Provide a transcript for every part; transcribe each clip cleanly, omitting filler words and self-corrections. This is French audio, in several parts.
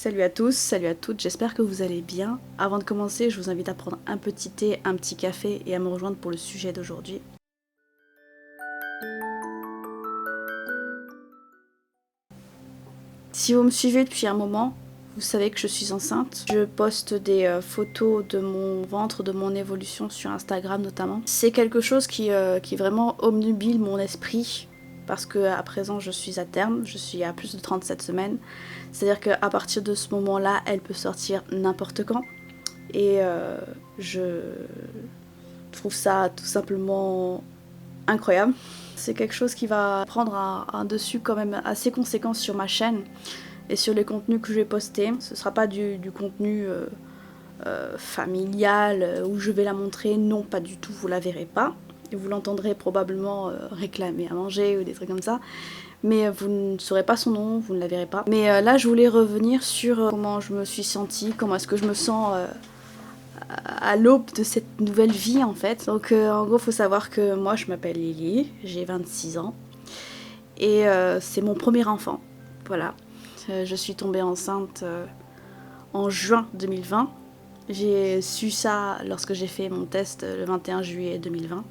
Salut à tous, salut à toutes, j'espère que vous allez bien. Avant de commencer, je vous invite à prendre un petit thé, un petit café et à me rejoindre pour le sujet d'aujourd'hui. Si vous me suivez depuis un moment, vous savez que je suis enceinte. Je poste des photos de mon ventre, de mon évolution sur Instagram notamment. C'est quelque chose qui vraiment obnubile mon esprit parce que à présent je suis à terme, je suis à plus de 37 semaines. C'est-à-dire qu'à partir de ce moment-là, elle peut sortir n'importe quand. Et je trouve ça tout simplement incroyable. C'est quelque chose qui va prendre un dessus quand même assez conséquent sur ma chaîne et sur les contenus que je vais poster. Ce sera pas du contenu familial où je vais la montrer, non pas du tout, vous la verrez pas. Et vous l'entendrez probablement réclamer à manger ou des trucs comme ça. Mais vous ne saurez pas son nom, vous ne la verrez pas. Mais là je voulais revenir sur comment je me suis sentie, comment est-ce que je me sens à l'aube de cette nouvelle vie en fait. Donc en gros faut savoir que moi je m'appelle Lily, j'ai 26 ans et c'est mon premier enfant, voilà. Je suis tombée enceinte en juin 2020. J'ai su ça lorsque j'ai fait mon test le 21 juillet 2020.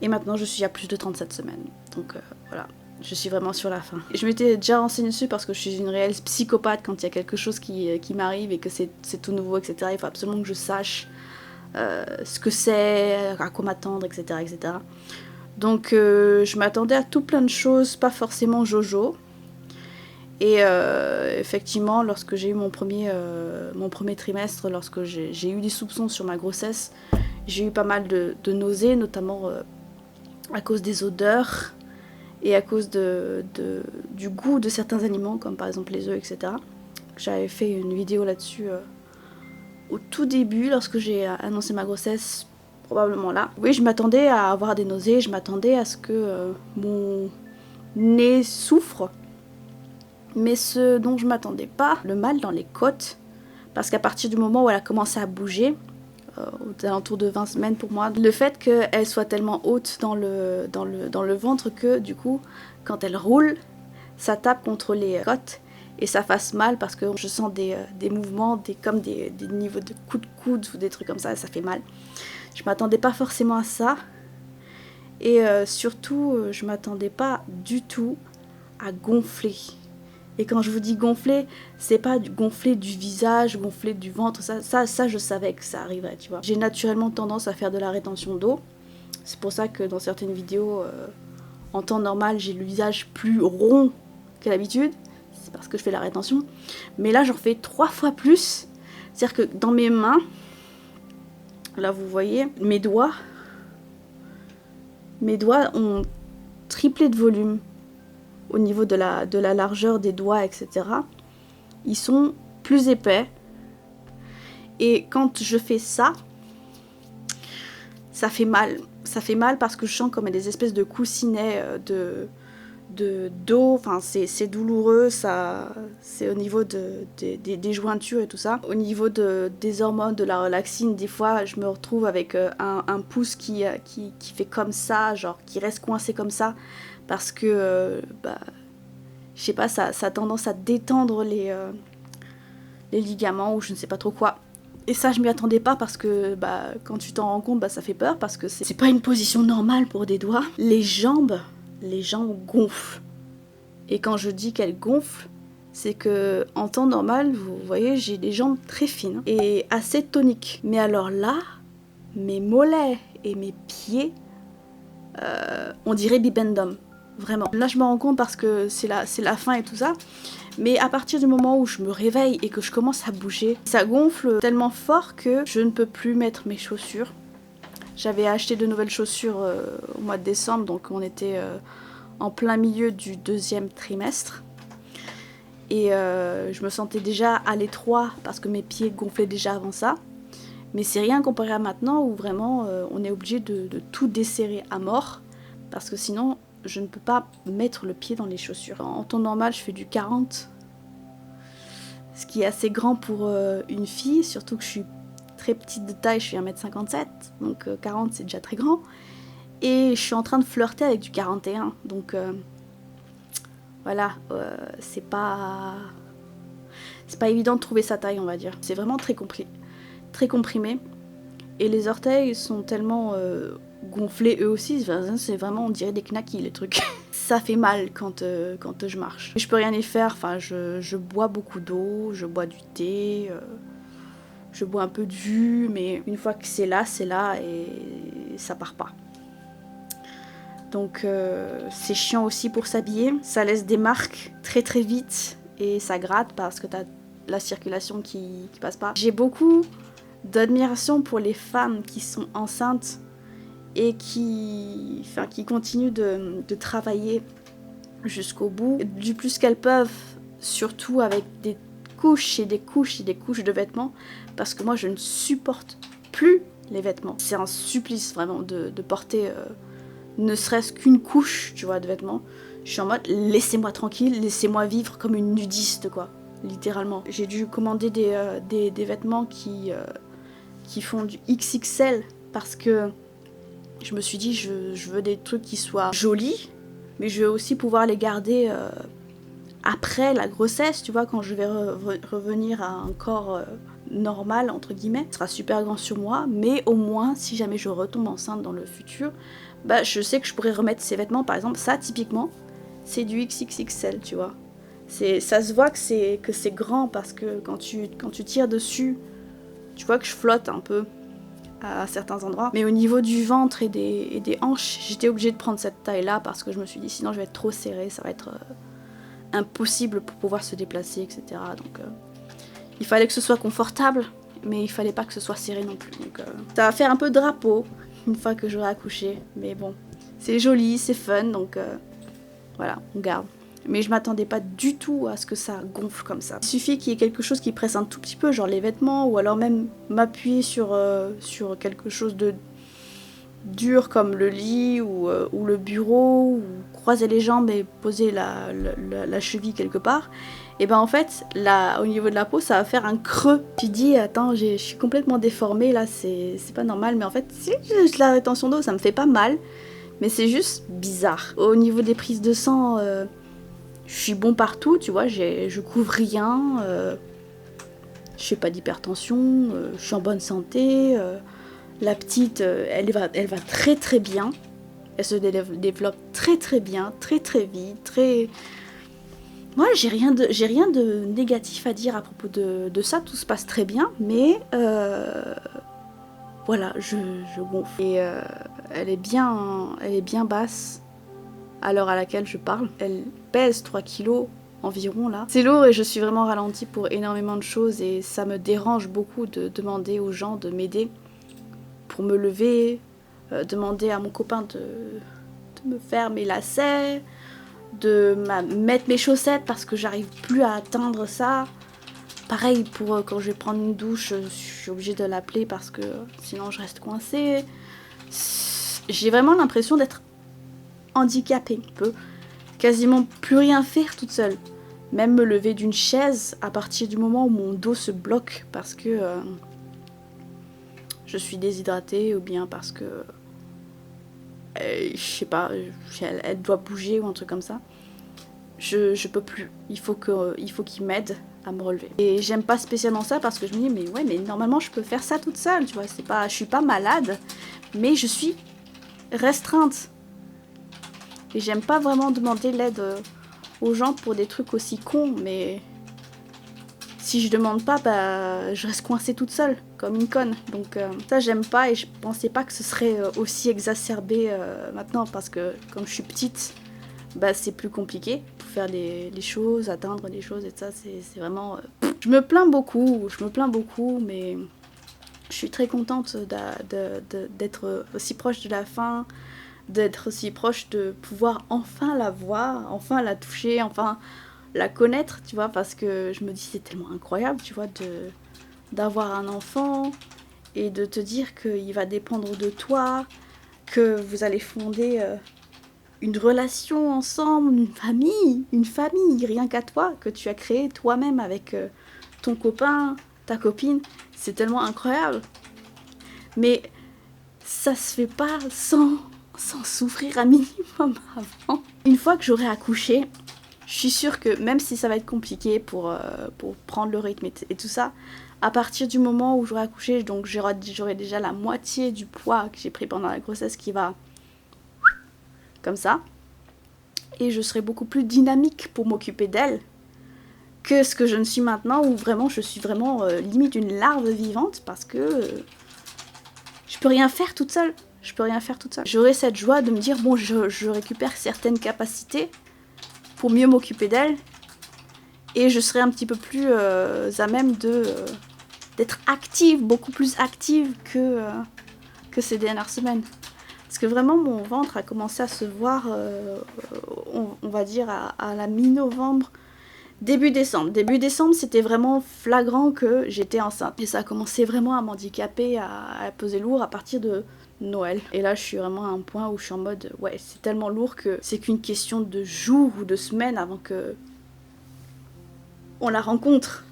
Et maintenant je suis à plus de 37 semaines, donc voilà. Je suis vraiment sur la fin. Je m'étais déjà renseignée dessus parce que je suis une réelle psychopathe quand il y a quelque chose qui m'arrive et que c'est tout nouveau, etc. Il faut absolument que je sache ce que c'est, à quoi m'attendre, etc., etc. Donc je m'attendais à tout plein de choses, pas forcément Jojo. Et effectivement, lorsque j'ai eu mon premier trimestre, lorsque j'ai eu des soupçons sur ma grossesse, j'ai eu pas mal de nausées, notamment à cause des odeurs et à cause du goût de certains aliments, comme par exemple les œufs, etc. J'avais fait une vidéo là-dessus au tout début, lorsque j'ai annoncé ma grossesse, probablement là. Oui, je m'attendais à avoir des nausées, je m'attendais à ce que mon nez souffre. Mais ce dont je m'attendais pas, le mal dans les côtes, parce qu'à partir du moment où elle a commencé à bouger, aux alentours de 20 semaines pour moi, le fait qu'elle soit tellement haute dans le ventre que du coup, quand elle roule, ça tape contre les côtes et ça fasse mal parce que je sens des mouvements, comme des niveaux de coups de coude ou des trucs comme ça, et ça fait mal. Je m'attendais pas forcément à ça et surtout, je m'attendais pas du tout à gonfler. Et quand je vous dis gonfler, c'est pas gonfler du visage, gonfler du ventre, ça je savais que ça arriverait, tu vois. J'ai naturellement tendance à faire de la rétention d'eau. C'est pour ça que dans certaines vidéos, en temps normal, j'ai le visage plus rond qu'à l'habitude. C'est parce que je fais la rétention. Mais là, j'en fais 3 fois plus. C'est-à-dire que dans mes mains, là vous voyez, mes doigts ont triplé de volume. Au niveau de la largeur des doigts, etc. Ils sont plus épais. Et quand je fais ça, ça fait mal. Ça fait mal parce que je sens comme des espèces de coussinets d'eau. Enfin, c'est douloureux. C'est au niveau des jointures et tout ça. Au niveau des hormones, de la relaxine, des fois, je me retrouve avec un pouce qui fait comme ça, genre qui reste coincé comme ça. Parce que, je sais pas, ça a tendance à détendre les ligaments ou je ne sais pas trop quoi. Et ça, je m'y attendais pas parce que, quand tu t'en rends compte, ça fait peur parce que c'est pas une position normale pour des doigts. Les jambes gonflent. Et quand je dis qu'elles gonflent, c'est que en temps normal, vous voyez, j'ai des jambes très fines et assez toniques. Mais alors là, mes mollets et mes pieds, on dirait bibendum. Vraiment. Là, je me rends compte parce que c'est la fin et tout ça. Mais à partir du moment où je me réveille et que je commence à bouger, ça gonfle tellement fort que je ne peux plus mettre mes chaussures. J'avais acheté de nouvelles chaussures au mois de décembre, donc on était en plein milieu du 2e trimestre. Et je me sentais déjà à l'étroit parce que mes pieds gonflaient déjà avant ça. Mais c'est rien comparé à maintenant où vraiment on est obligé de tout desserrer à mort. Parce que sinon, je ne peux pas mettre le pied dans les chaussures. En temps normal, je fais du 40. Ce qui est assez grand pour une fille, surtout que je suis très petite de taille, je suis 1m57. Donc 40, c'est déjà très grand. Et je suis en train de flirter avec du 41. Donc voilà, c'est pas c'est pas évident de trouver sa taille, on va dire. C'est vraiment très comprimé. Et les orteils sont tellement gonflés eux aussi, enfin, c'est vraiment, on dirait des knackis les trucs. Ça fait mal quand je marche. Je peux rien y faire, enfin, je bois beaucoup d'eau, je bois du thé, je bois un peu de jus, mais une fois que c'est là et ça part pas. Donc c'est chiant aussi pour s'habiller, ça laisse des marques très vite et ça gratte parce que t'as la circulation qui passe pas. J'ai beaucoup d'admiration pour les femmes qui sont enceintes et qui continuent de travailler jusqu'au bout, du plus qu'elles peuvent, surtout avec des couches et des couches et des couches de vêtements, parce que moi je ne supporte plus les vêtements. C'est un supplice vraiment de porter ne serait-ce qu'une couche, tu vois, de vêtements. Je suis en mode, laissez-moi tranquille, laissez-moi vivre comme une nudiste, quoi, littéralement. J'ai dû commander des vêtements qui font du XXL, parce que je me suis dit, je veux des trucs qui soient jolis, mais je veux aussi pouvoir les garder après la grossesse, tu vois, quand je vais revenir à un corps normal, entre guillemets. Ce sera super grand sur moi, mais au moins, si jamais je retombe enceinte dans le futur, bah, je sais que je pourrais remettre ces vêtements. Par exemple, ça, typiquement, c'est du XXXL, tu vois. Ça se voit que c'est grand, parce que quand tu tires dessus, tu vois que je flotte un peu à certains endroits. Mais au niveau du ventre et des hanches, j'étais obligée de prendre cette taille-là, parce que je me suis dit, sinon je vais être trop serrée, ça va être impossible pour pouvoir se déplacer, etc. Donc il fallait que ce soit confortable, mais il fallait pas que ce soit serré non plus. Donc ça va faire un peu drapeau une fois que j'aurai accouché, mais bon, c'est joli, c'est fun, donc voilà, on garde. Mais je m'attendais pas du tout à ce que ça gonfle comme ça. Il suffit qu'il y ait quelque chose qui presse un tout petit peu, genre les vêtements, ou alors même m'appuyer sur quelque chose de dur comme le lit ou le bureau, ou croiser les jambes et poser la cheville quelque part. Et ben en fait, là, au niveau de la peau, ça va faire un creux. Tu dis, attends, je suis complètement déformée, là, c'est pas normal. Mais en fait, si j'ai la rétention d'eau, ça me fait pas mal. Mais c'est juste bizarre. Au niveau des prises de sang, je suis bon partout, tu vois, je couvre rien. Je fais pas d'hypertension, je suis en bonne santé. La petite, elle va très bien. Elle se développe très bien, très vite, Moi, j'ai rien de négatif à dire à propos de ça, tout se passe très bien, mais voilà, je gonfle. Et elle est bien basse à l'heure à laquelle je parle. Elle pèse 3 kilos environ là. C'est lourd et je suis vraiment ralentie pour énormément de choses, et ça me dérange beaucoup de demander aux gens de m'aider pour me lever, demander à mon copain de me faire mes lacets, de mettre mes chaussettes parce que j'arrive plus à atteindre ça. Pareil pour quand je vais prendre une douche, je suis obligée de l'appeler parce que sinon je reste coincée. J'ai vraiment l'impression d'être handicapée. Je peux quasiment plus rien faire toute seule. Même me lever d'une chaise à partir du moment où mon dos se bloque parce que je suis déshydratée, ou bien parce que je sais pas, elle doit bouger ou un truc comme ça. Je peux plus. Il faut qu'il m'aide à me relever. Et j'aime pas spécialement ça parce que je me dis mais normalement je peux faire ça toute seule, tu vois, je suis pas malade, mais je suis restreinte. Et j'aime pas vraiment demander l'aide aux gens pour des trucs aussi cons, mais si je demande pas, bah je reste coincée toute seule, comme une conne. Donc ça j'aime pas, et je pensais pas que ce serait aussi exacerbé maintenant, parce que comme je suis petite, bah c'est plus compliqué pour faire les choses, atteindre les choses, et ça c'est vraiment... Je me plains beaucoup, mais je suis très contente d'être aussi proche de la fin, d'être aussi proche de pouvoir enfin la voir, enfin la toucher, enfin la connaître, tu vois, parce que je me dis c'est tellement incroyable, tu vois, d'avoir un enfant et de te dire qu'il va dépendre de toi, que vous allez fonder une relation ensemble, une famille rien qu'à toi, que tu as créé toi-même avec ton copain, ta copine. C'est tellement incroyable. Mais ça se fait pas sans souffrir un minimum avant. Une fois que j'aurai accouché, Je suis sûre que même si ça va être compliqué pour prendre le rythme et tout ça, à partir du moment où j'aurai accouché, donc j'aurai déjà la moitié du poids que j'ai pris pendant la grossesse qui va comme ça. Et je serai beaucoup plus dynamique pour m'occuper d'elle que ce que je ne suis maintenant, où vraiment je suis vraiment limite une larve vivante parce que je peux rien faire toute seule. Je peux rien faire toute seule. J'aurai cette joie de me dire, bon, je récupère certaines capacités pour mieux m'occuper d'elle. Et je serai un petit peu plus à même d'être active, beaucoup plus active que ces dernières semaines. Parce que vraiment, mon ventre a commencé à se voir, on va dire, à la mi-novembre, début décembre. Début décembre, c'était vraiment flagrant que j'étais enceinte. Et ça a commencé vraiment à m'handicaper, à peser lourd à partir de Noël. Et là, je suis vraiment à un point où je suis en mode, ouais, c'est tellement lourd que c'est qu'une question de jours ou de semaines avant que on la rencontre.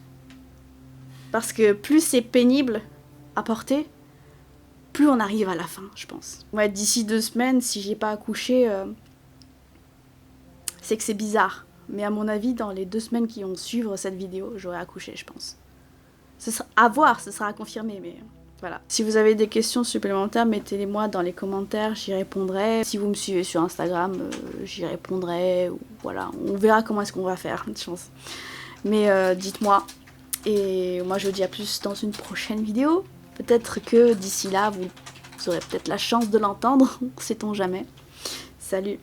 Parce que plus c'est pénible à porter, plus on arrive à la fin, je pense. Ouais, d'ici 2 semaines, si j'ai pas accouché, c'est que c'est bizarre. Mais à mon avis, dans les 2 semaines qui vont suivre cette vidéo, j'aurai accouché, je pense. Ce sera à voir, ce sera à confirmer, mais voilà. Si vous avez des questions supplémentaires, mettez-les-moi dans les commentaires, j'y répondrai. Si vous me suivez sur Instagram, j'y répondrai. Ou voilà, on verra comment est-ce qu'on va faire, je pense. Mais dites-moi. Et moi, je vous dis à plus dans une prochaine vidéo. Peut-être que d'ici là, vous aurez peut-être la chance de l'entendre, sait-on jamais. Salut!